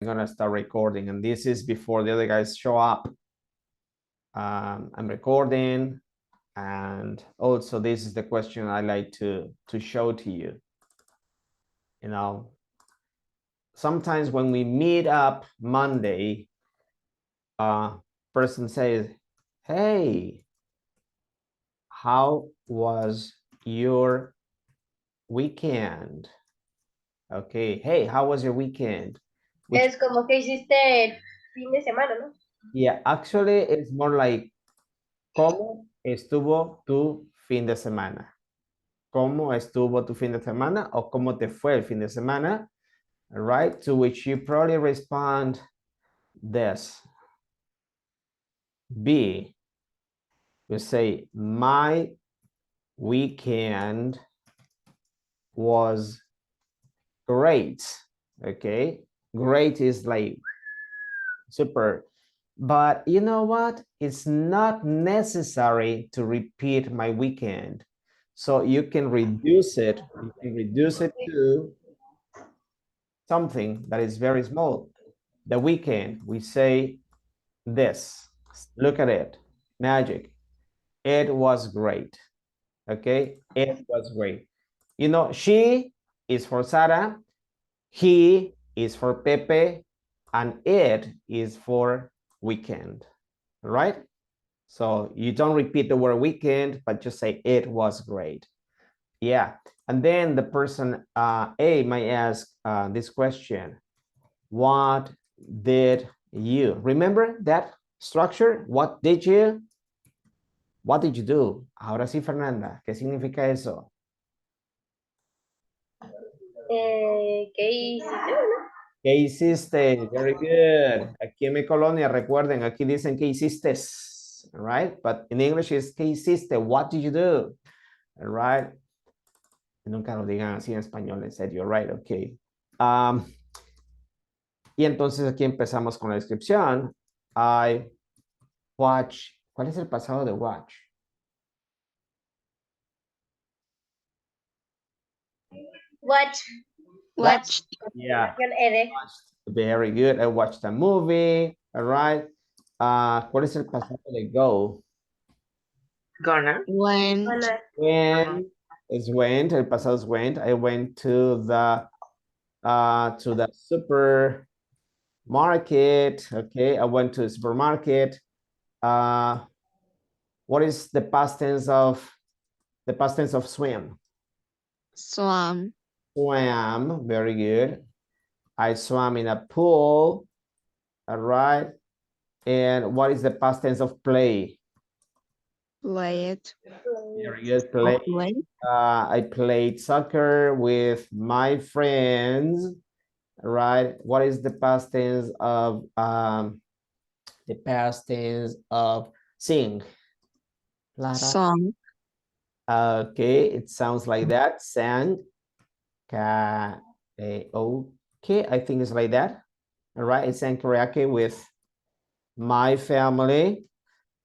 gonna start recording, and this is before the other guys show up. I'm recording, and also this is the question I like to show to you. You know, sometimes when we meet up Monday, person says, "Hey, how was your weekend?" Okay, hey, how was your weekend? Which, Es como que hiciste el fin de semana, ¿no? yeah, actually, it's more like, ¿cómo estuvo tu fin de semana? ¿Cómo estuvo tu fin de semana? O ¿cómo te fue el fin de semana? All right, to which you probably respond this. B, you say, my weekend was great. Okay, great is like super. But you know what? It's not necessary to repeat my weekend. So you can reduce it. You can reduce it to something that is very small. The weekend, we say this. Look at it. Magic. It was great. Okay? It was great. You know, she is for Sarah. He is for Pepe. And it is for weekend. All right? So you don't repeat the word weekend, but just say it was great. Yeah. And then the person A might ask this question. What did you? Remember that structure? What did you? What did you do? Ahora sí, Fernanda, ¿qué significa eso? ¿Qué hiciste? ¿Qué hiciste? Very good. Aquí en mi colonia, recuerden, aquí dicen ¿qué hiciste? Right? But in English is ¿qué hiciste? What did you do? All right? Nunca lo digan así en español, en serio, right? Ok. Y entonces aquí empezamos con la descripción. I watch. ¿Cuál es el pasado de watch? Watch. Watch. Yeah. Watched. Very good. I watched a movie. All right. ¿Cuál es el pasado de go? Gonna. Went. When is went. El pasado es went. I went to the supermarket. Okay. I went to the supermarket. What is the past tense of swim? Swam. Swam. Very good. I swam in a pool. All right. And what is the past tense of play? Played. Very good. Play. Play. I played soccer with my friends. All right. What is the past tense of sing? Lara? Song. Okay, it sounds like that. Sang. Okay, I think it's like that. All right, it's sang karaoke with my family.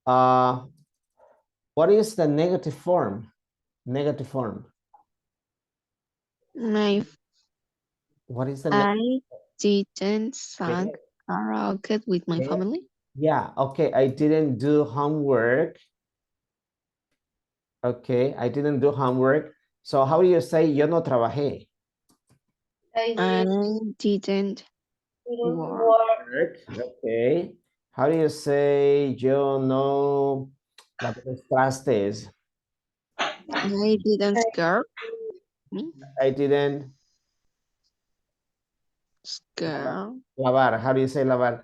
What is the negative form? Negative form. My. What is the? I didn't sing karaoke with my family. Yeah. Okay. I didn't do homework. Okay. I didn't do homework. So how do you say yo no trabajé? I didn't work. Okay. How do you say yo no lavé los trastes? I didn't scare me. I didn't Scare. lavar. How do you say lavar?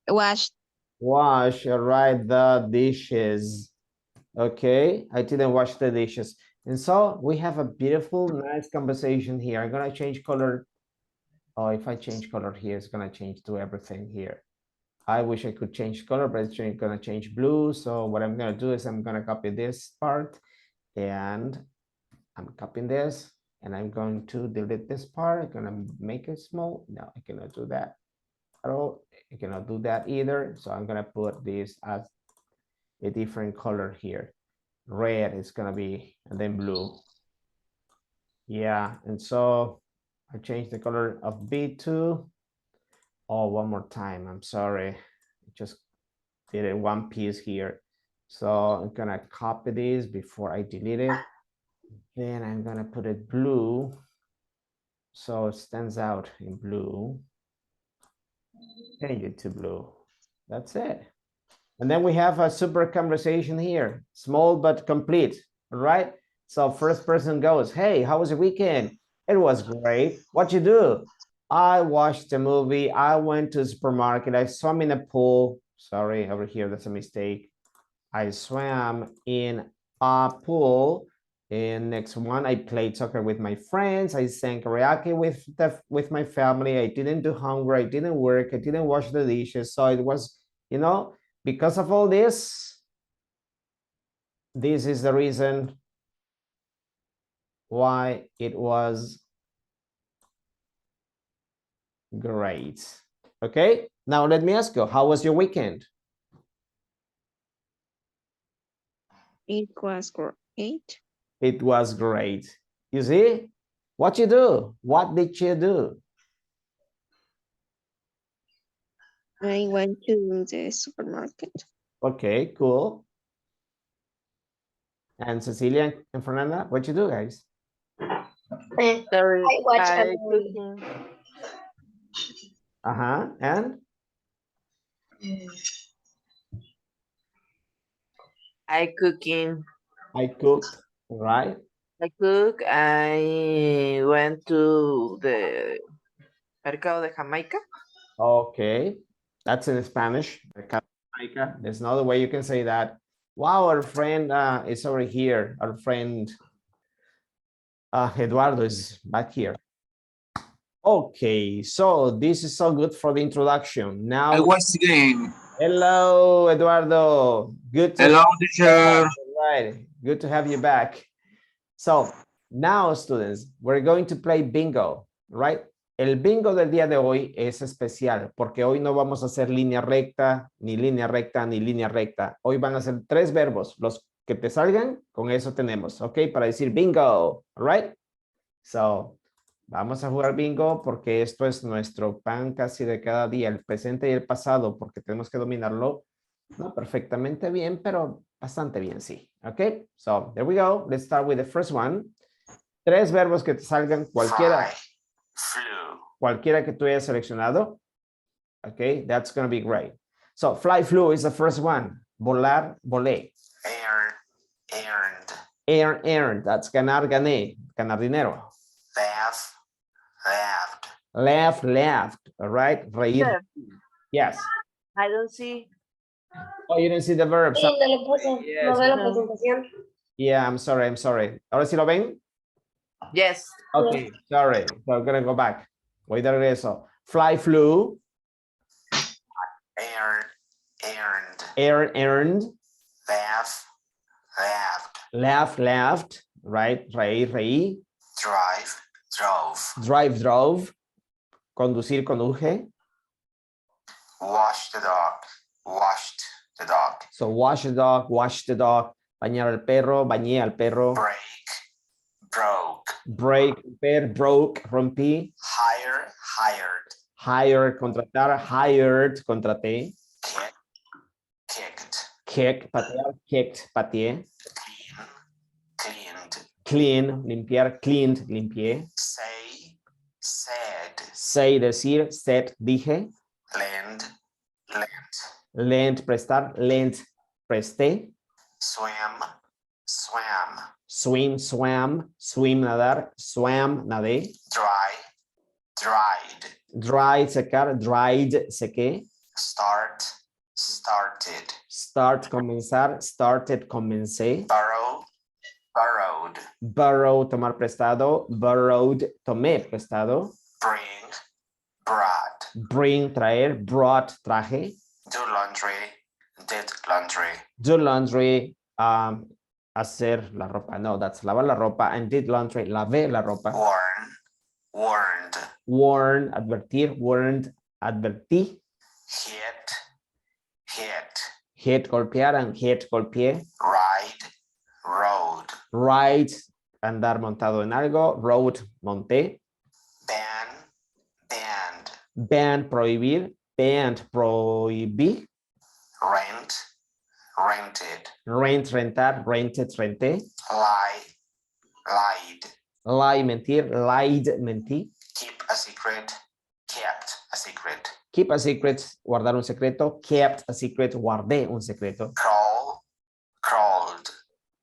Wash. Wash, all right, the dishes. Okay, I didn't wash the dishes. And so we have a beautiful, nice conversation here. I'm gonna change color. Oh, if I change color here, it's gonna change to everything here. I wish I could change color, but it's gonna change blue. So what I'm gonna do is I'm gonna copy this part and I'm copying this and I'm going to delete this part. I'm gonna make it small. No, I cannot do that at all. I cannot do that either. So I'm gonna put this as a different color here. Red is gonna be, and then blue. Yeah, and so I changed the color of B2 Oh, one more time. I'm sorry. I just did it one piece here. So I'm gonna copy this before I delete it. Then I'm gonna put it blue. So it stands out in blue. Change it to blue. That's it. And then we have a super conversation here. Small but complete. All right. So first person goes, hey, how was your weekend? It was great. What you do? I watched a movie. I went to the supermarket. I swam in a pool. Sorry, over here, that's a mistake. I swam in a pool. And next one, I played soccer with my friends. I sang karaoke with my family. I didn't do homework. I didn't work. I didn't wash the dishes. So it was, you know, because of all this is the reason why it was great. Okay, now let me ask you, how was your weekend? It was great. It was great. You see, what you do? What did you do? I went to the supermarket. Okay, cool. And Cecilia and Fernanda, what you do, guys? Sorry, I watch a I movie. cooking. And I cooking. I cooked, right? I cook. I went to the Mercado de Jamaica. Okay, that's in Spanish. There's no other way you can say that. Wow, our friend is over here. Our friend Eduardo is back here. Okay, so this is so good for the introduction. Now, I watched the game. hello, Eduardo. Good to Hello, have you teacher. back. Right, good to have you back. So now, students, we're going to play bingo, right? El bingo del día de hoy es especial porque hoy no vamos a hacer línea recta, ni línea recta, ni línea recta. Hoy van a ser 3 verbos. Los que te salgan, con eso tenemos, ¿ok? Para decir bingo, right? So, vamos a jugar bingo porque esto es nuestro pan casi de cada día, el presente y el pasado, porque tenemos que dominarlo, no perfectamente bien, pero bastante bien, sí. ¿Ok? So, there we go. Let's start with the first one. 3 verbos que te salgan, cualquiera. Flew. Cualquiera que tú hayas seleccionado. Okay, that's going to be great. So, fly, flew is the first one. Volar, volé. Earned. Earn, that's ganar, gané. Ganar dinero. Laughed. Laughed. All right. Reír. Yes. I don't see. Oh, you didn't see the verbs. Sí, no lo puse. Yes. No veo la No. presentación. Yeah, I'm sorry. Ahora sí lo ven? Yes. Okay, sorry. So I'm going to go back. Voy de regreso. Fly, flew. Earned. Laughed. Right. Reír, reí. Drove. Conducir, conduje. Washed the dog. So wash the dog. Bañar al perro, bañé al perro. Broke. Break, broke, rompí. Hired. Contratar, hired, contraté. Kicked. Patear, kicked, pateé. Cleaned. Clean, limpiar, cleaned, limpié. Said. Say, decir, said, dije. Lent, prestar, lent, presté. Swam. Swim, swam, swim, nadar, swam, nadé. Dried. Dry, secar, dried, sequé. Started. Start, comenzar, started, comencé. Borrowed. Borrow, tomar prestado. Borrowed, tomé prestado. Brought. Bring, traer. Brought, traje. Do laundry. Did laundry. Do laundry, hacer la ropa. No, that's lavar la ropa. And did laundry, lavé la ropa. Warned. Warn, advertir. Warned, advertí. Hit, golpear, and hit, golpeé. Rode. Ride, andar montado en algo. Rode, monté. Band. Ban, prohibir. Banned, prohibí. Rent, rented. Rent, rentar. Rented, renté. Lie, lied. Lie, mentir. Lied, mentí. Keep a secret, kept a secret. Keep a secret, guardar un secreto. Kept a secret, guardé un secreto. Crawl, crawled.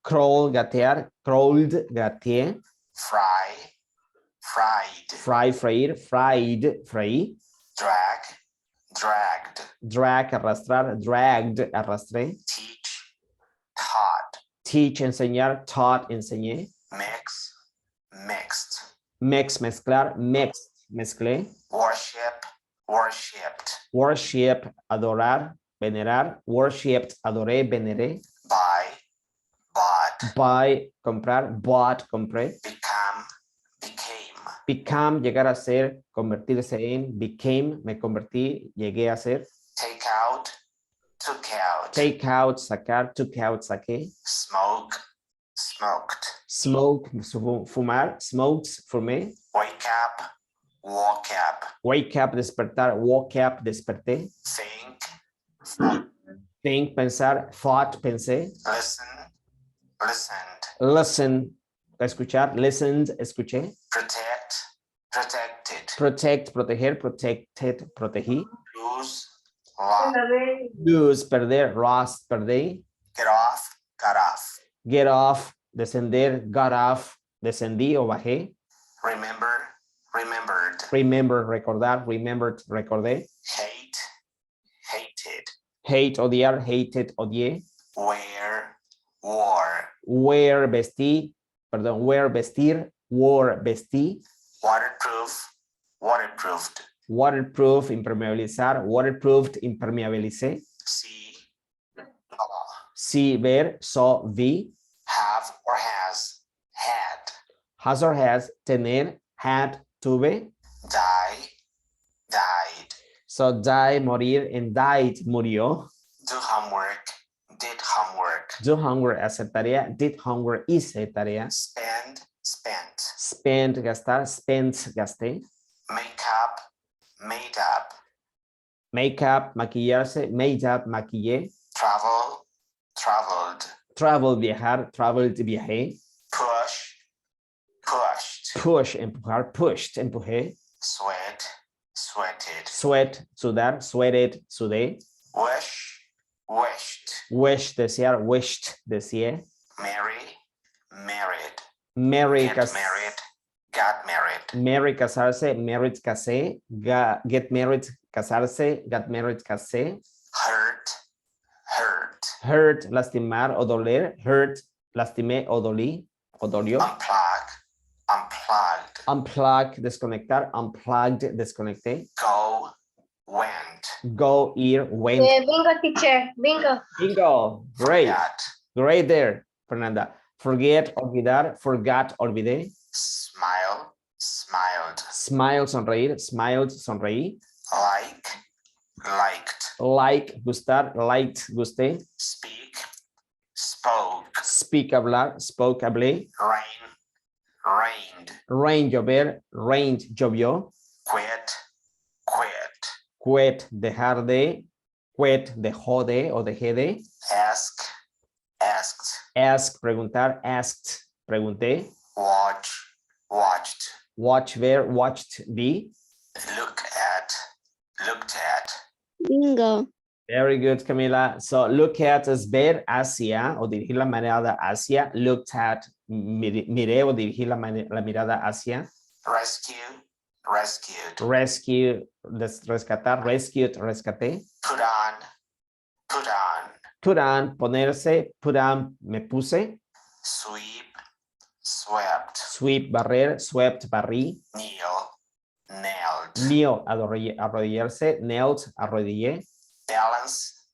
Crawl, gatear. Crawled, gateé. Fry, fried. Fry, freír. Fried, freí. Drag, dragged. Drag, arrastrar. Dragged, arrastré. Teach, taught. Teach, enseñar. Taught, enseñé. Mix, mixed. Mix, mezclar. Mixed, mezclé. Worship, worshipped. Worship, adorar. Venerar. Worshipped, adoré, veneré. Buy, bought. Buy, comprar. Bought, compré. Become, became. Become, llegar a ser, convertirse en. Became, me convertí, llegué a ser. Take out, took out. Take out, sacar. Took out, saqué. Smoke, smoked. Smoke, fumar. Smokes, fumé. Wake up, woke up. Wake up, despertar. Woke up, desperté. Think, Think, pensar. Thought, pensé. listen, listened. Listen, escuchar. Listened, escuché. Protect, protected. Protect, proteger. Protected, protegí. Lose, lost. Lose, perder. Lost, perdí. Get off, got off. Get off, descender. Got off, descendí o bajé. Remember, remembered. Remember, recordar. Remembered, recordé. Hate, hated. Hate, odiar. Hated, odié. Wear, wore. Wear, vestí. Perdón, wear, vestir. Wore, vestí. Waterproof, waterproofed. Waterproof, impermeabilizar. Waterproofed, impermeabilicé. See, saw. Sí, ver. Saw, vi. Have or has, had. Has or has, tener. Had, tuve. Die, died. So die, morir, and died, murió. Do homework, did homework. Do homework, hacer tarea. Did homework, hice tarea. Spend, spent. Spend, gastar. Spent, gasté. Make up, made up. Make up, maquillarse. Made up, maquillé. Travel, traveled. Travel, viajar. Traveled, viajé. Push, pushed. Push, empujar. Pushed, empujé. Sweat, sweated. Sweat, sudar. Sweated, sudé. Wish, wished. Wish, desear. Wished, deseé. Marry, married. Marry, Get married, got married. Marry, casarse. Married, casé. Get married, casarse. Got married, casé. Hurt, hurt. Hurt, lastimar o doler. Hurt, lastimé o dolí o dolió. Unplug, unplugged. Unplug, desconectar. Unplugged, desconecté. Go, went. Go, ir, went. Bingo, teacher. Bingo. Bingo. Great. Forgot. Great there, Fernanda. Forget, olvidar. Forgot, olvidé. Smile, smiled. Smile, sonreír. Smiled, sonreí. Like, liked. Like, gustar. Liked, gusté. Speak, spoke. Speak, hablar. Spoke, hablé. Rain, rained. Rain, llover. Rained, llovió. Quit, quit. Quit, dejar de. Quit, dejó de o dejé de. Ask, asked. Ask, preguntar. Asked, pregunté. Watch, watched. Watch, ver. Watched, vi. Look at, looked at. Bingo. Very good, Camila. So look at es ver hacia o dirigir la mirada hacia. Looked at, miré o dirigir la mirada hacia. Rescue, rescued. Rescue, rescatar. Rescued, rescaté. Put on, put on. Put on, ponerse. Put on, me puse. Sweep, swept. Sweep, barrer. Swept, barrí. Kneel, nailed. Kneel, arrodillarse. Knelt, arrodillé. Balance,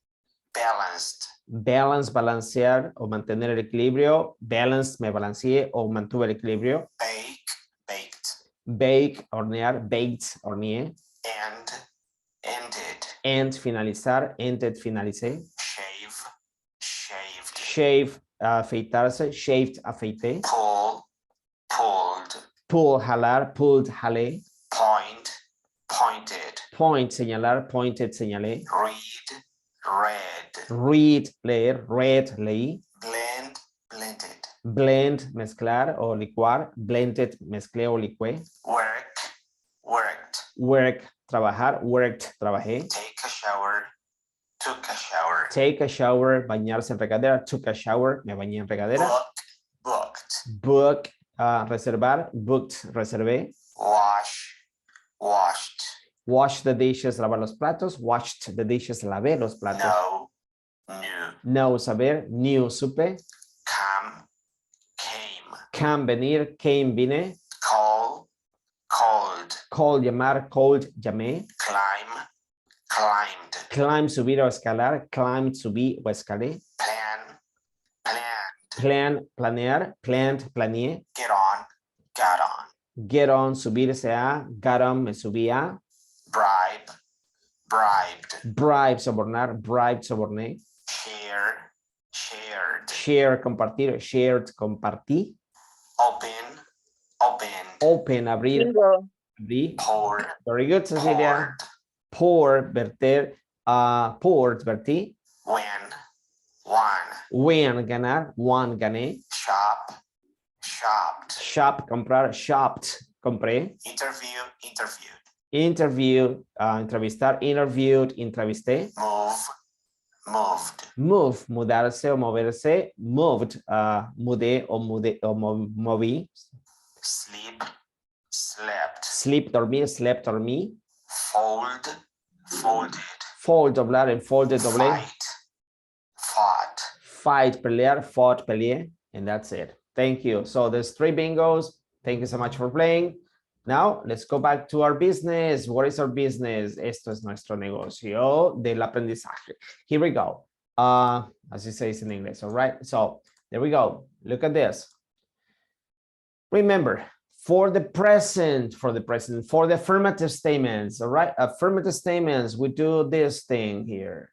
balanced. Balance, balancear o mantener el equilibrio. Balance, me balanceé o mantuve el equilibrio. Bake, baked. Bake, hornear. Baked, horneé. End, ended. End, finalizar. Ended, finalicé. Shave, shaved. Shave, afeitarse. Shaved, afeité. Pull, pulled. Pull, jalar. Pulled, jalé. Point, pointed. Point, señalar. Pointed, señalé. Read, read. Read, leer. Read, leí. Blend, blended. Blend, mezclar o licuar. Blended, mezclé o licué. Work, worked. Work, trabajar. Worked, trabajé. Take a shower, took a shower. Take a shower, bañarse en regadera. Took a shower, me bañé en regadera. Book, booked. Book, reservar. Booked, reservé. Wash, washed. Wash the dishes, lavar los platos. Washed the dishes, lavé los platos. Know, knew. No, saber. Knew, supe. Come, came. Can, venir. Came, vine. Call, called. Call, llamar. Called, llamé. Climb, climbed. Climb, subir o escalar. Climbed, subí o escalé. Plan, planned. Plan, planear. Planned, planeé. Get on, got on. Get on, subirse a. Got on, me subí a. Bribe, bribed. Bribe, sobornar. Bribe, soborné. Share, shared. Share, compartir. Shared, compartí. Open, opened. Open, abrir. Bingo. Abrí. Poured, Very good, Cecilia. poured. Pour, verter. Poured, vertí. When, won. Win, ganar. Won, gané. Shop, shopped. Shop, comprar. Shopped, compré. Interview, interviewed. Interview, entrevistar. Interviewed, entrevisté. Move, moved. Move, mudarse o moverse. Moved, mudé o moví. Sleep, slept. Sleep, dormir. Slept, dormí. Fold, folded. Fold, doblar. En folded, doblé. Fight, fought. Fight, pelear. Fought, peleé. And that's it. Thank you. So there's 3 bingos. Thank you so much for playing. Now, let's go back to our business. What is our business? Esto es nuestro negocio del aprendizaje. Here we go. As it says in English, all right? So there we go. Look at this. Remember, for the affirmative statements, all right? Affirmative statements, we do this thing here.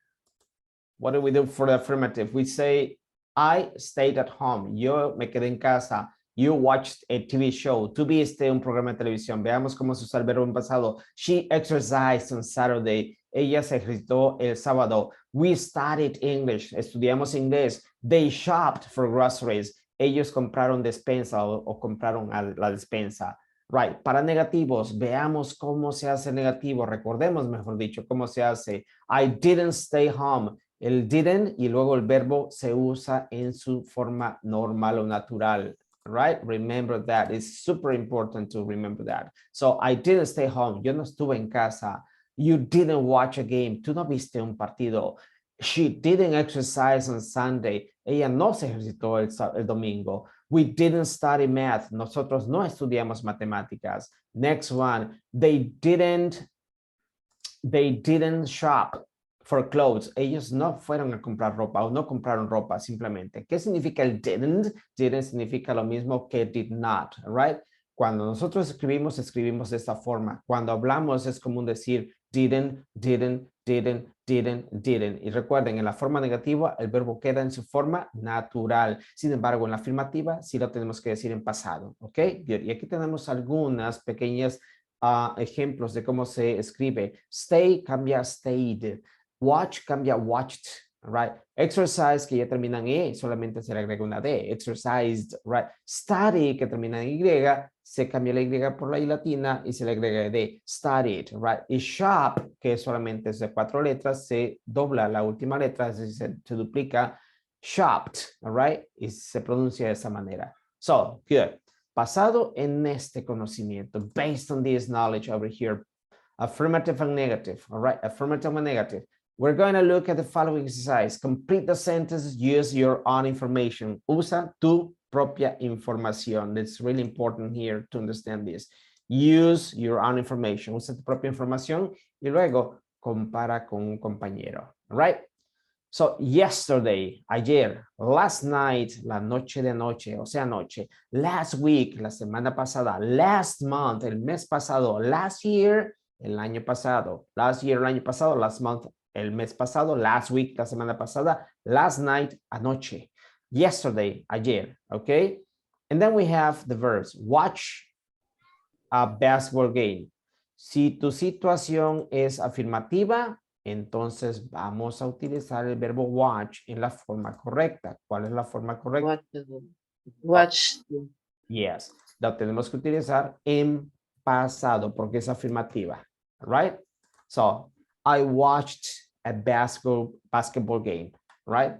What do we do for the affirmative? We say, I stayed at home. Yo me quedé en casa. You watched a TV show. Tú viste un programa de televisión. Veamos cómo se usa el verbo en pasado. She exercised on Saturday. Ella se ejercitó el sábado. We studied English. Estudiamos inglés. They shopped for groceries. Ellos compraron despensa o compraron la despensa. Right. Para negativos, veamos cómo se hace negativo. Recordemos, mejor dicho, cómo se hace. I didn't stay home. El didn't y luego el verbo se usa en su forma normal o natural. Right? Remember that. It's super important to remember that. So, I didn't stay home. Yo no estuve en casa. You didn't watch a game. Tú no viste un partido. She didn't exercise on Sunday. Ella no se ejercitó el domingo. We didn't study math. Nosotros no estudiamos matemáticas. Next one. They didn't shop for clothes. Ellos no fueron a comprar ropa o no compraron ropa simplemente. ¿Qué significa el didn't? Didn't significa lo mismo que did not, right? Cuando nosotros escribimos de esta forma. Cuando hablamos es común decir didn't. Y recuerden, en la forma negativa, el verbo queda en su forma natural. Sin embargo, en la afirmativa, sí lo tenemos que decir en pasado, ¿ok? Y aquí tenemos algunas pequeñas ejemplos de cómo se escribe. Stay cambia stayed. Watch cambia watched, right? Exercise, que ya termina en E, solamente se le agrega una D. Exercised, right? Study, que termina en Y, se cambia la Y por la I latina y se le agrega D. Studied, right? Y shop, que solamente es de 4 letras, se dobla la última letra, es decir, se duplica. Shopped, all right? Y se pronuncia de esa manera. So, good. Basado en este conocimiento, based on this knowledge over here, affirmative and negative, all right? Affirmative and negative. We're going to look at the following exercise. Complete the sentences, use your own information. Usa tu propia información. It's really important here to understand this. Use your own information. Usa tu propia información y luego compara con un compañero. All right? So, yesterday, ayer, last night, la noche de anoche, o sea, anoche, last week, la semana pasada, last month, el mes pasado, last year, el año pasado, last year, el año pasado, last month, el mes pasado, last week, la semana pasada, last night, anoche, yesterday, ayer, okay? And then we have the verbs, watch a basketball game, Si tu situación es afirmativa, entonces vamos a utilizar el verbo watch en la forma correcta. ¿Cuál es la forma correcta? Watch. Yes, la tenemos que utilizar en pasado porque es afirmativa. Right? So, I watched a basketball game. Right?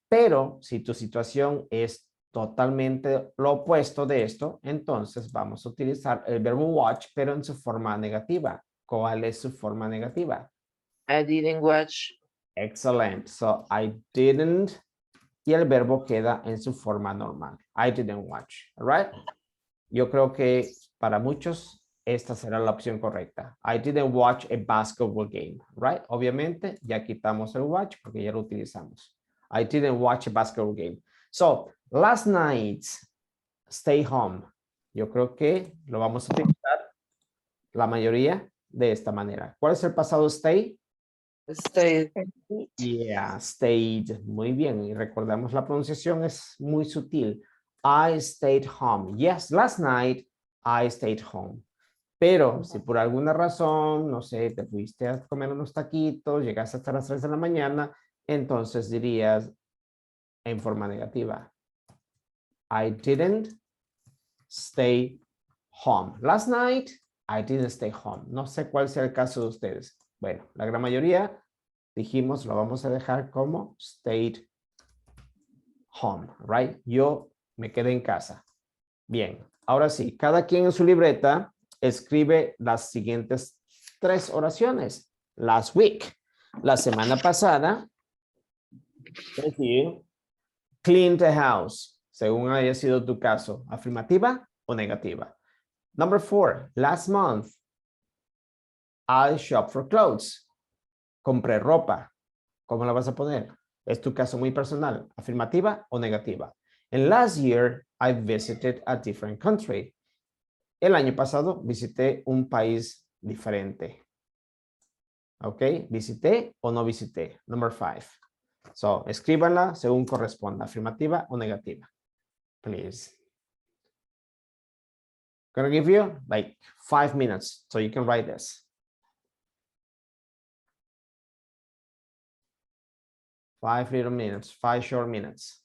Pero si tu situación es totalmente lo opuesto de esto, entonces vamos a utilizar el verbo watch, pero en su forma negativa. ¿Cuál es su forma negativa? I didn't watch. Excellent. So, I didn't. Y el verbo queda en su forma normal. I didn't watch. All right? Yo creo que para muchos esta será la opción correcta. I didn't watch a basketball game, right? Obviamente ya quitamos el watch porque ya lo utilizamos. I didn't watch a basketball game. So, last night, stay home. Yo creo que lo vamos a utilizar la mayoría de esta manera. ¿Cuál es el pasado stay? Stay. Yeah, stayed. Muy bien. Y recordamos la pronunciación es muy sutil. I stayed home. Yes, last night I stayed home. Pero si por alguna razón, no sé, te fuiste a comer unos taquitos, llegaste hasta las 3 de la mañana, entonces dirías en forma negativa. I didn't stay home. Last night I didn't stay home. No sé cuál sea el caso de ustedes. Bueno, la gran mayoría dijimos, lo vamos a dejar como stayed home, right? Yo me quedé en casa. Bien, ahora sí, cada quien en su libreta escribe las siguientes 3 oraciones. Last week, la semana pasada, es decir, clean the house, según haya sido tu caso, afirmativa o negativa. Number 4, last month, I shop for clothes. Compré ropa. ¿Cómo la vas a poner? Es tu caso muy personal, afirmativa o negativa. And last year, I visited a different country. El año pasado visité un país diferente. ¿Ok? ¿Visité o no visité? Number 5. So, escríbanla según corresponda, afirmativa o negativa. Please. Gonna give you like 5 minutes so you can write this. 5 little minutes, 5 short minutes.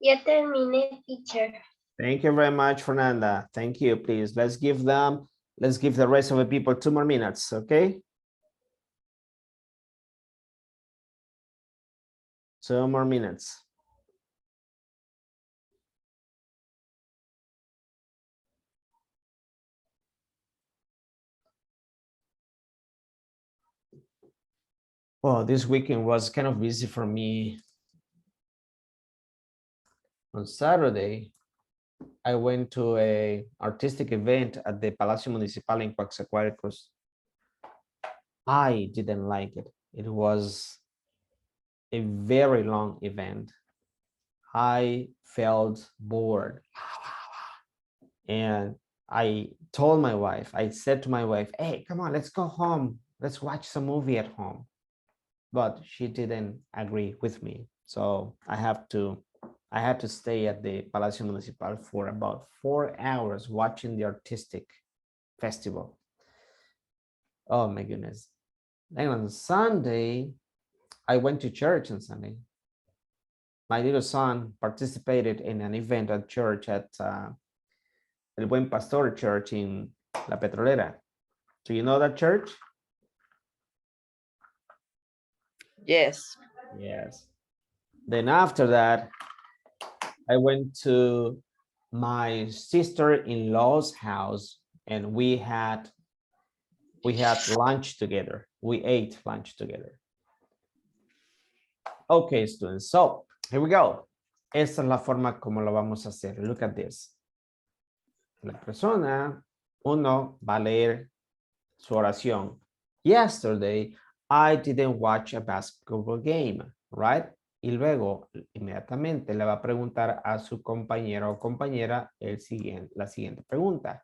Ya terminé, teacher. Thank you very much, Fernanda. Thank you. Please, let's give the rest of the people 2 more minutes, okay? 2 more minutes. Well, this weekend was kind of busy for me. On Saturday, I went to a artistic event at the Palacio Municipal in Coatzacoalcos. I didn't like it. It was a very long event. I felt bored. And I told my wife, I said to my wife, hey, come on, let's go home. Let's watch some movie at home. but she didn't agree with me. So I had to stay at the Palacio Municipal for about 4 hours watching the artistic festival. Oh my goodness. Then on Sunday, I went to church on Sunday. My little son participated in an event at church at El Buen Pastor Church in La Petrolera. Do you know that church? Yes. Yes. Then after that, I went to my sister-in-law's house and we had lunch together. We ate lunch together. Okay, students. So here we go. Esta es la forma como lo vamos a hacer. Look at this. La persona, uno va a leer su oración. Yesterday, I didn't watch a basketball game, right? Y luego, inmediatamente le va a preguntar a su compañero o compañera la siguiente pregunta.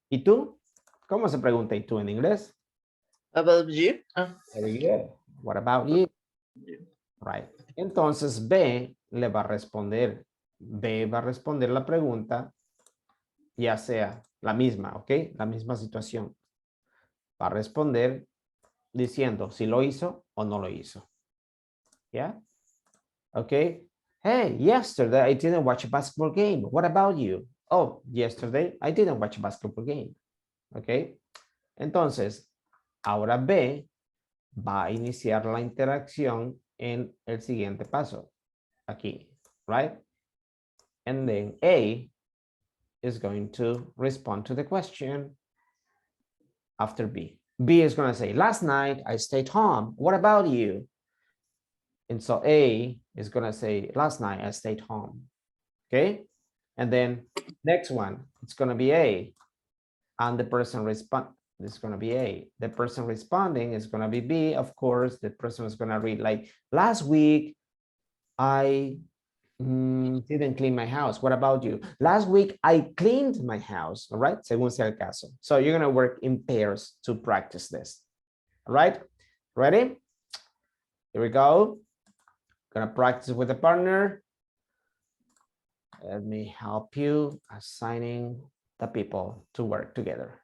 ¿Y tú? ¿Cómo se pregunta ¿y tú en inglés? About you? Very good. What about you? Right. Entonces B le va a responder. B va a responder la pregunta, ya sea la misma, ¿ok? La misma situación. Va a responder diciendo si lo hizo o no lo hizo. ¿Ya? ¿Ok? Hey, yesterday I didn't watch a basketball game. What about you? Oh, yesterday I didn't watch a basketball game. ¿Ok? Entonces, ahora B va a iniciar la interacción en el siguiente paso. Aquí, right? And then A is going to respond to the question after B. B is going to say, last night I stayed home. What about you? And so A is going to say, last night I stayed home. Okay. And then next one, it's going to be A. And the person respond. This is going to be A. The person responding is going to be B. Of course, the person is going to read like, last week I didn't clean my house. What about you? Last week I cleaned my house. All right. Según sea el caso. So you're going to work in pairs to practice this. All right. Ready? Here we go. Gonna practice with a partner. Let me help you assigning the people to work together.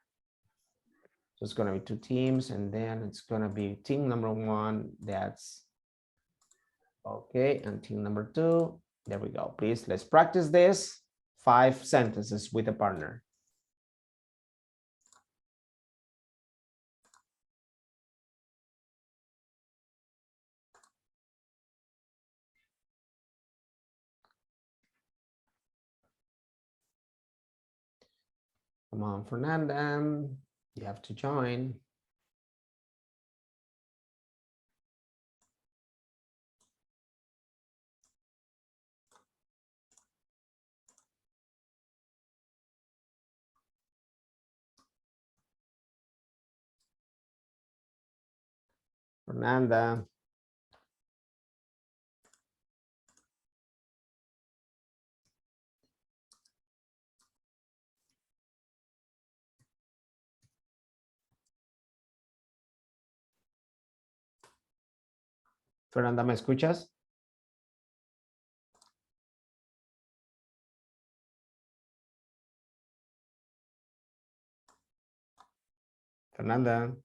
So it's gonna be 2 teams, and then it's gonna be team number 1. That's okay, and team number 2. There we go. Please, let's practice this. 5 sentences with a partner. Come on, Fernanda. You have to join. Fernanda. Fernanda, ¿me escuchas? Fernanda.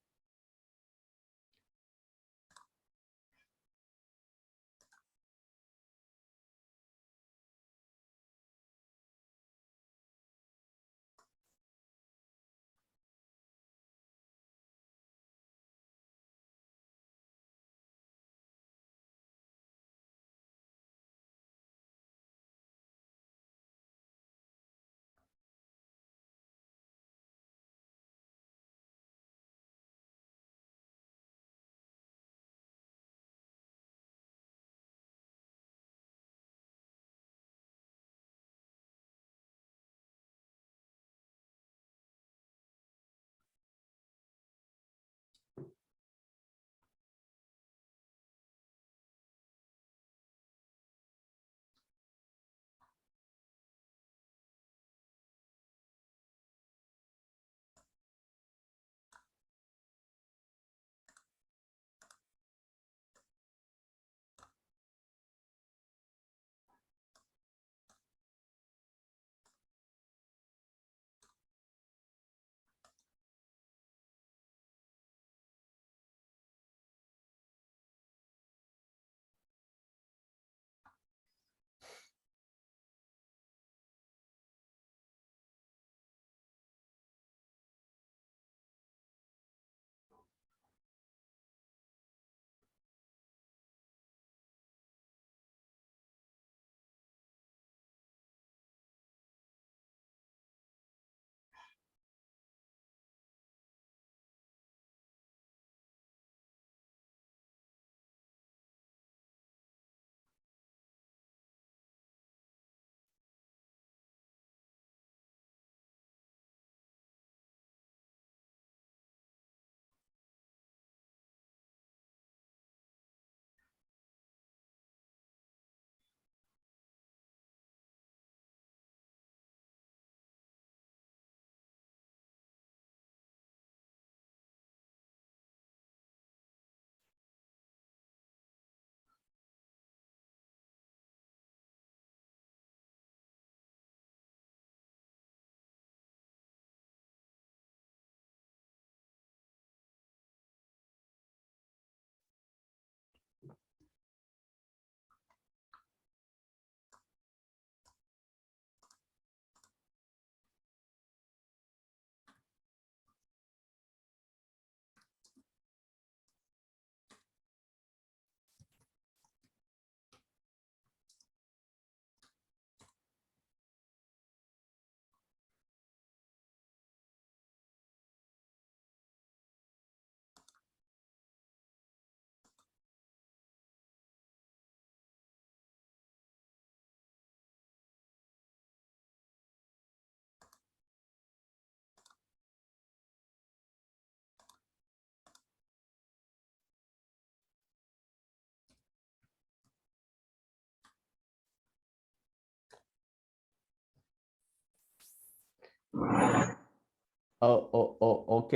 Ok.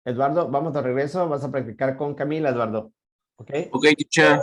Eduardo, vamos de regreso. Vas a practicar con Camila, Eduardo. Ok. Okay, teacher.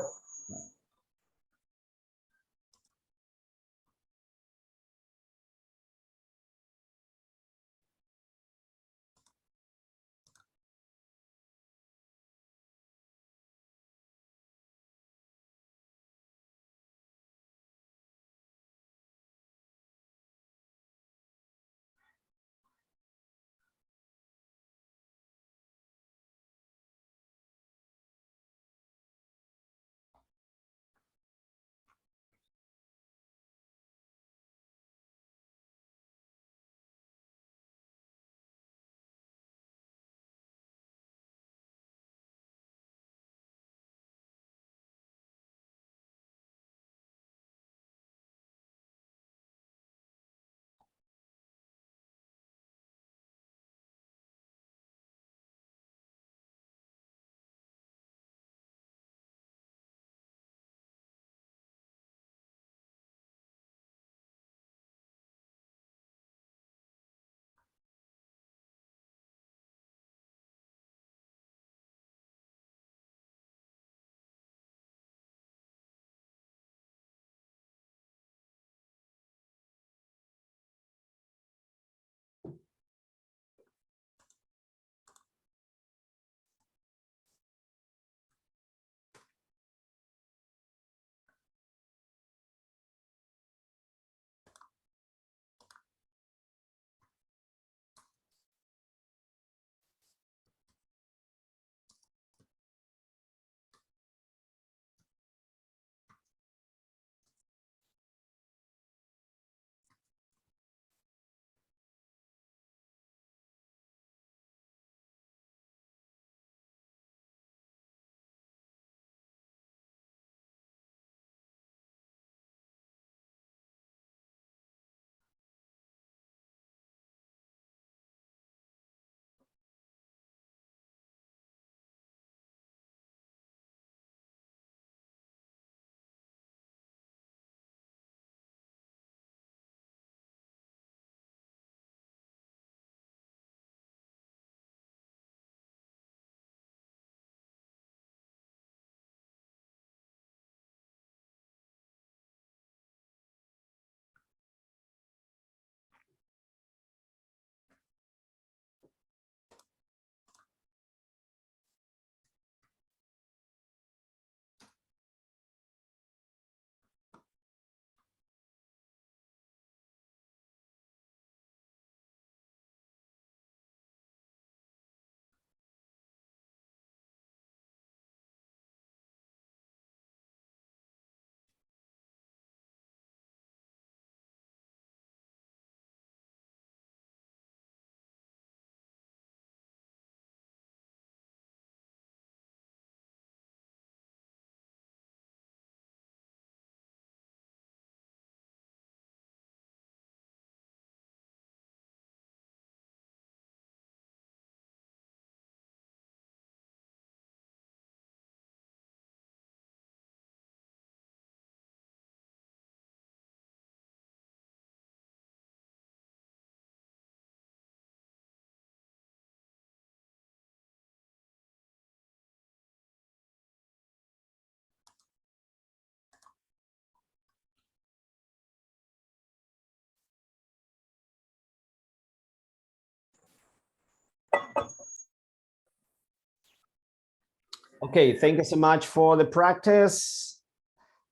Okay, thank you so much for the practice.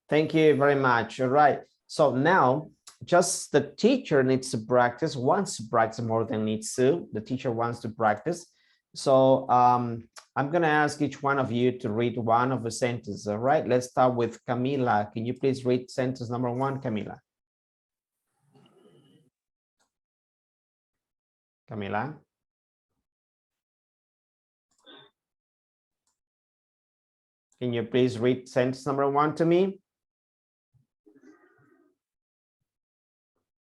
Thank you very much. All right. So now just the teacher needs to practice, wants to practice more than needs to. The teacher wants to practice. So I'm going to ask each one of you to read one of the sentences. All right. Let's start with Camila. Can you please read sentence number 1, Camila? Camila. Can you please read sentence number 1 to me?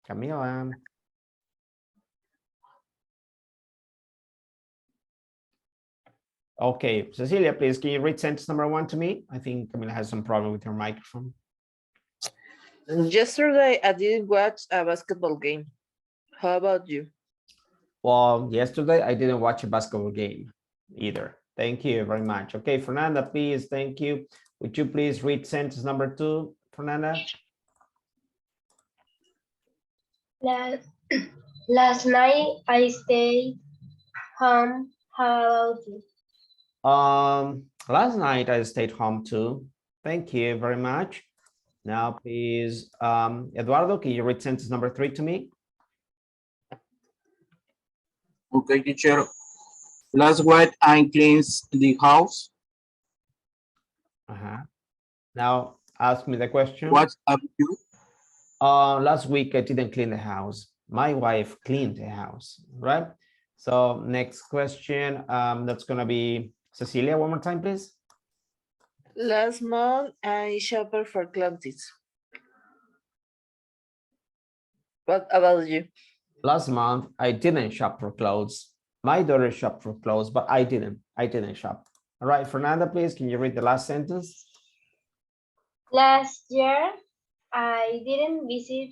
Camila. Okay, Cecilia, please, can you read sentence number 1 to me? I think Camila has some problem with her microphone. Yesterday, I didn't watch a basketball game. How about you? Well, yesterday I didn't watch a basketball game either. Thank you very much. Okay, Fernanda, please, thank you. Would you please read sentence number 2, Fernanda? Last night I stayed home. How about you? Last night I stayed home too. Thank you very much. Now, please, Eduardo, can you read sentence number 3 to me? Okay, teacher. Last week I cleaned the house. Now, ask me the question. What about you? Last week I didn't clean the house. My wife cleaned the house, right? So next question, that's gonna be Cecilia. One more time, please. Last month, I shopped for clothes. What about you? Last month I didn't shop for clothes. My daughter shopped for clothes, but I didn't shop. All right, Fernanda, please, can you read the last sentence? Last year I didn't visit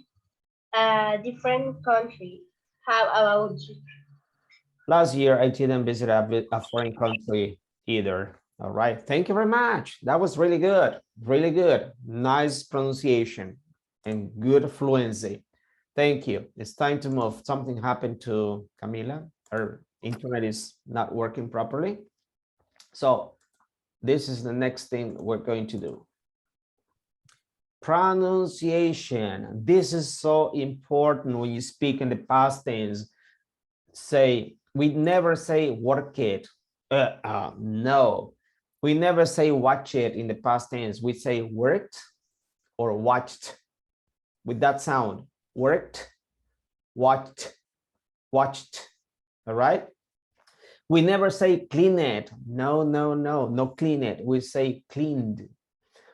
a different country. How about you? Last year I didn't visit a foreign country either. All right, thank you very much. That was really good, really good. Nice pronunciation and good fluency. Thank you. It's time to move. Something happened to Camila. Her internet is not working properly. So this is the next thing we're going to do. Pronunciation. This is so important when you speak in the past tense. Say, we never say work it. No, we never say watch it in the past tense. We say worked or watched with that sound. Worked, watched, watched. All right. We never say clean it. No, no, no, no clean it. We say cleaned.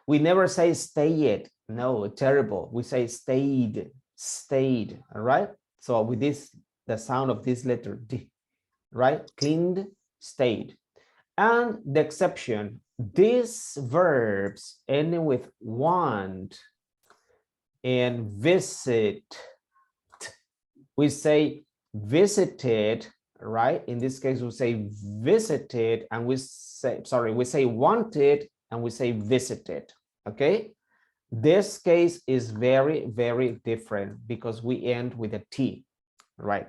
We never say stay it. No, terrible. We say stayed, stayed. All right. So with this, the sound of this letter D, right? Cleaned, stayed. And the exception, these verbs ending with want and visit, we say visited, right? In this case, we say visited and we say wanted and we say visited, okay? This case is very, very different because we end with a T, right?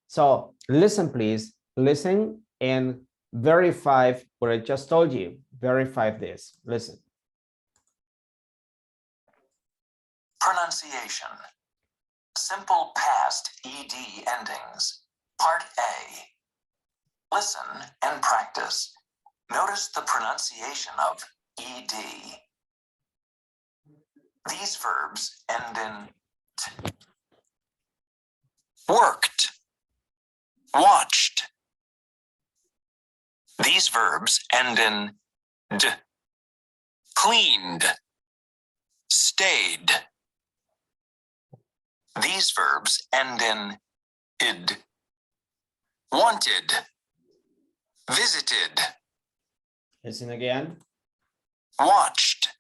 So listen, please, listen and verify what I just told you. Verify this, listen. Pronunciation. Simple past ED endings. Part A. Listen and practice. Notice the pronunciation of ED. These verbs end in T. Worked. Watched. These verbs end in D. Cleaned. Stayed. These verbs end in id. Wanted. Visited. Listen again. Watched.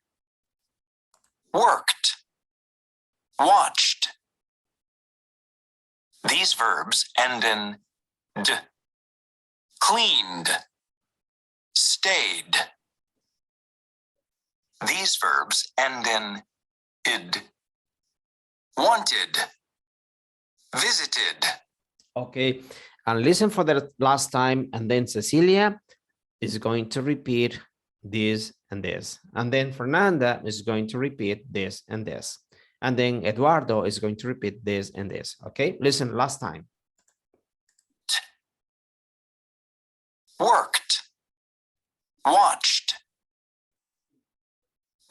Worked. Watched. These verbs end in d. Cleaned. Stayed. These verbs end in id. Wanted. Visited. Okay, and listen for the last time, and then Cecilia is going to repeat this and this, and then Fernanda is going to repeat this and this, and then Eduardo is going to repeat this and this. Okay, listen last time. Worked. Watched.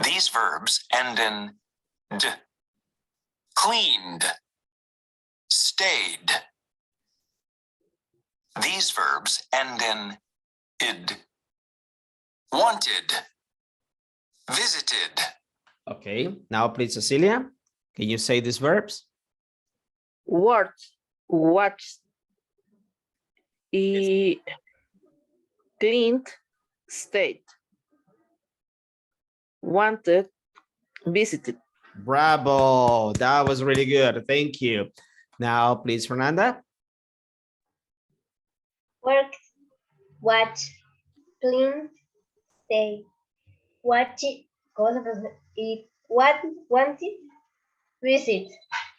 These verbs end in d. Cleaned. Stayed. These verbs end in id. Wanted. Visited. Okay, now please, Cecilia, can you say these verbs? Worked, watched, cleaned, stayed, wanted, visited. Bravo. That was really good. Thank you. Now, please, Fernanda. Work, watch, clean, stay. Watch it, eat, what, want it, visit,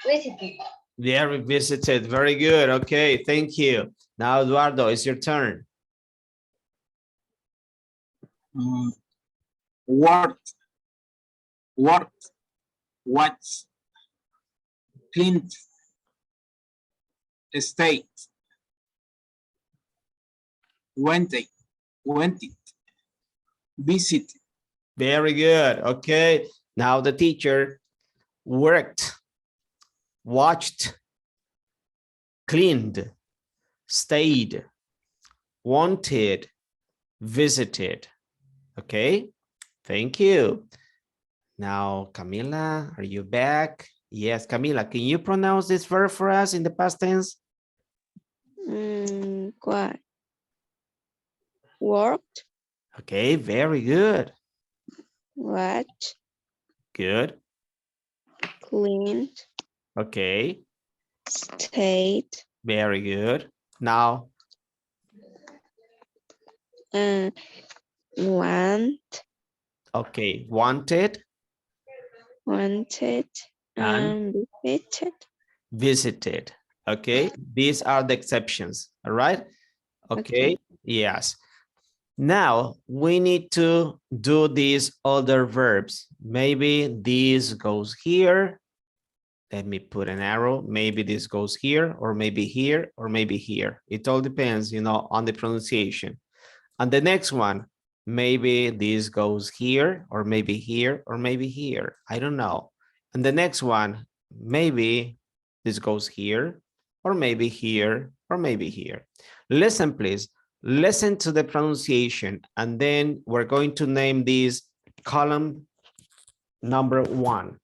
visit it. Yeah, revisited. Very good. Okay, thank you. Now, Eduardo, it's your turn. Work, work, watch, clean, state, went it, visit, Very good. Okay. Now the teacher worked, watched, cleaned, stayed, wanted, visited. Okay. Thank you. Now, Camila, are you back? Yes, Camila, can you pronounce this verb for us in the past tense? What? Worked, Okay, very good. watched, Good. cleaned, Okay, stayed, very good. Now, want, okay, wanted wanted, and visited. visited. Okay, these are the exceptions. All right. Okay. Yes. Now we need to do these other verbs. Maybe this goes here. Let me put an arrow. Maybe this goes here, or maybe here, or maybe here. It all depends, you know, on the pronunciation. And the next one, maybe this goes here, or maybe here, or maybe here. I don't know. And the next one, maybe this goes here, or maybe here, or maybe here. Listen, please. Listen to the pronunciation, and then we're going to name this column number 1.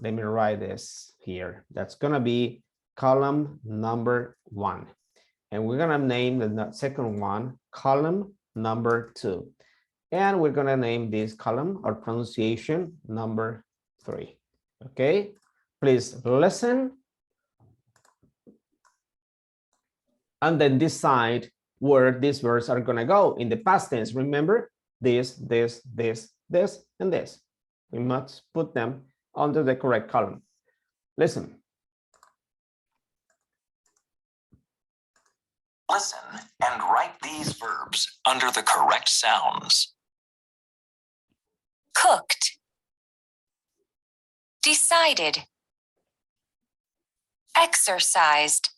Let me write this here. That's gonna be column number 1. And we're gonna name the second one column number 2. And we're gonna name this column or pronunciation number 3. Okay, please listen and then decide where these words are gonna go in the past tense. Remember, this, and this. We must put them under the correct column. Listen. Listen and write these verbs under the correct sounds. Cooked, decided, exercised,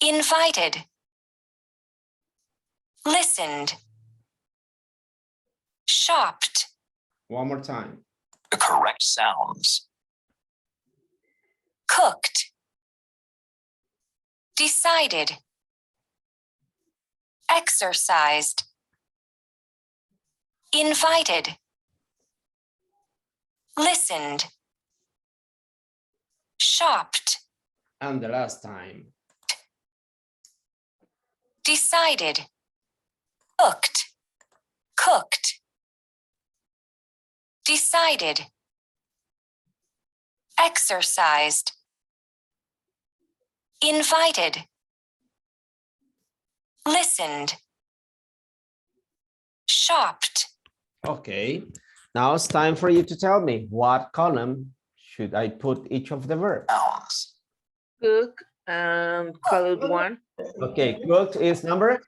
invited, listened, shopped, One more time. The correct sounds. cooked, decided, exercised, invited, listened, shopped, And the last time. decided, cooked, cooked, decided, exercised, invited, listened, shopped. Okay. Now it's time for you to tell me what column should I put each of the verbs. Sounds. Cook and colored 1. Okay, cooked is number?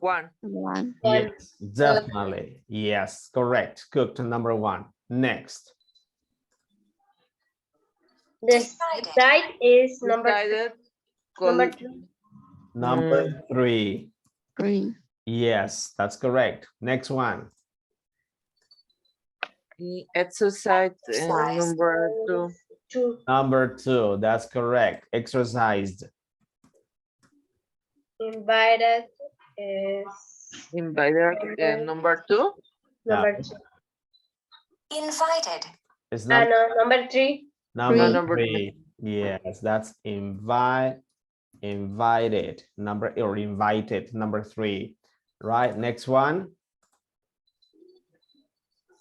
1. One. Yes, definitely. Yes, correct. Cooked number 1. Next. The side is number Decided, number colored 2. Number 3. Green. Yes, that's correct. Next one. exercise, number 2. 2. Number 2. That's correct. Exercised. Invited is Invited, number 2. number Yeah. 2. Invited, It's No, number, number 3. number Number 3. Yes, that's invited. Number or invited. Number 3. Right. Next one.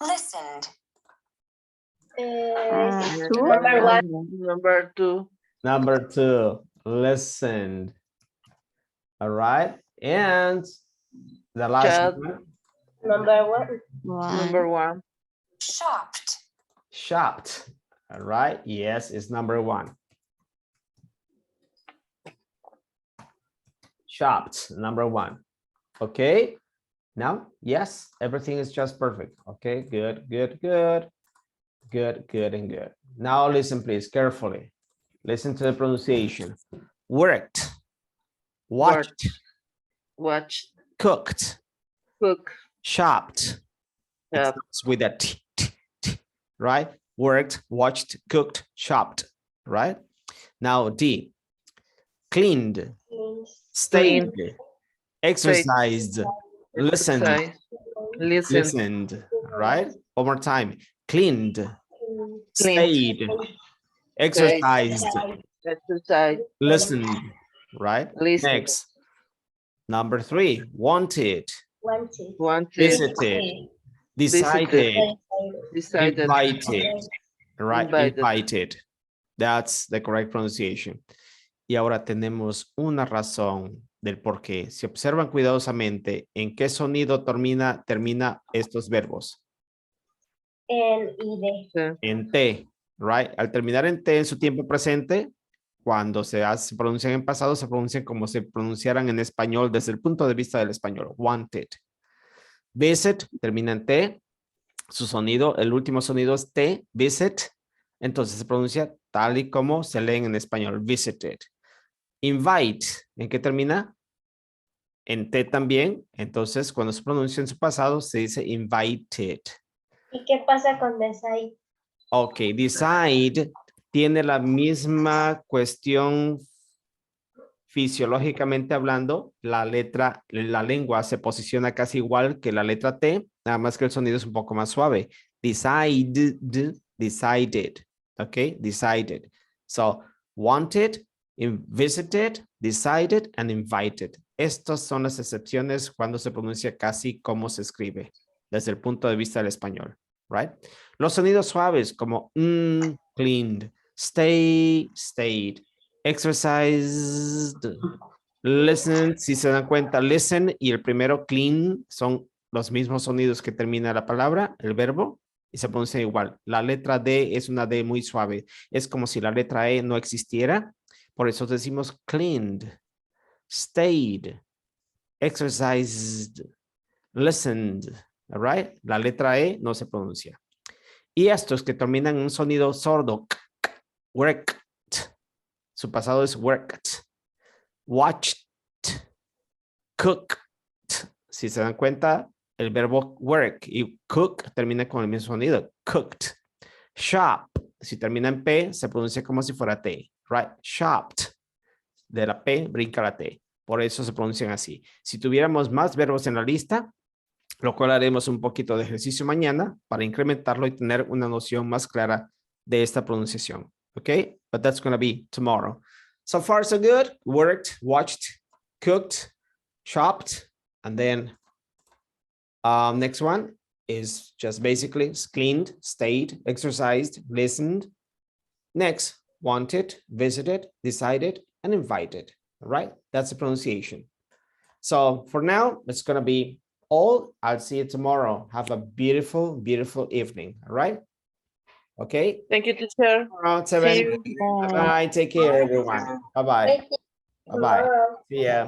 listened, Two. Number one. Number two. Number two, listened. All right. And the last Chat. one, Number one. Number one. Shopped. shopped. All right. Yes, it's number one. Shopped, number one. Okay. Now, yes, everything is just perfect. Okay, good, good, good. Good, good, and good. Now listen, please, carefully. Listen to the pronunciation. Worked, watched, Watch. cooked, Cook. shopped. It Shop. starts with a t, right? Worked, watched, cooked, shopped, right? Now D, cleaned, stayed, exercised, listened, Exercise. Listen. listened, right? One more time. Cleaned, Clean. stayed, exercised, Exercise. listened, right? Listen. Next, number three, wanted, Wanted. Wanted. visited, decided, Decided. invited, right? Invited. Invited. That's the correct pronunciation. Y ahora tenemos una razón del por qué. Si observan cuidadosamente, ¿en qué sonido termina estos verbos? En ide. Sí. En T, right? Al terminar en T en su tiempo presente, cuando se pronuncian en pasado, se pronuncian como se pronunciaran en español desde el punto de vista del español. Wanted. Visit termina en T. Su sonido, el último sonido es T, visit. Entonces se pronuncia tal y como se leen en español, visited. Invite, ¿en qué termina? En T también. Entonces, cuando se pronuncia en su pasado, se dice invited. ¿Y qué pasa con decide? Ok, decide tiene la misma cuestión fisiológicamente hablando. La lengua se posiciona casi igual que la letra T, nada más que el sonido es un poco más suave. Decide, decided. Ok, decided. So, wanted, visited, decided, and invited. Estas son las excepciones cuando se pronuncia casi como se escribe, desde el punto de vista del español, right? Los sonidos suaves como cleaned, stayed, exercised, listen, si se dan cuenta, listen y el primero clean son los mismos sonidos que termina la palabra, el verbo, y se pronuncia igual. La letra D es una D muy suave. Es como si la letra E no existiera. Por eso decimos cleaned, stayed, exercised, listened. All right? La letra E no se pronuncia. Y estos que terminan en un sonido sordo, worked. Su pasado es worked, watched, cooked. Si se dan cuenta, el verbo work y cook termina con el mismo sonido, cooked. Shop, si termina en P, se pronuncia como si fuera T, right? Shopped. De la P brinca la T. Por eso se pronuncian así. Si tuviéramos más verbos en la lista, lo cual haremos un poquito de ejercicio mañana para incrementarlo y tener una noción más clara de esta pronunciación. Okay, but that's going to be tomorrow. So far, so good. Worked, watched, cooked, shopped, and then next one is just basically cleaned, stayed, exercised, listened. Next, wanted, visited, decided, and invited. All right, that's the pronunciation. So for now, it's going to be all. I'll see you tomorrow. Have a beautiful, beautiful evening. All right. Okay. Thank you, teacher. Around See 7. you. Bye. Take care, everyone. Bye-bye. Thank you. Bye-bye. See ya.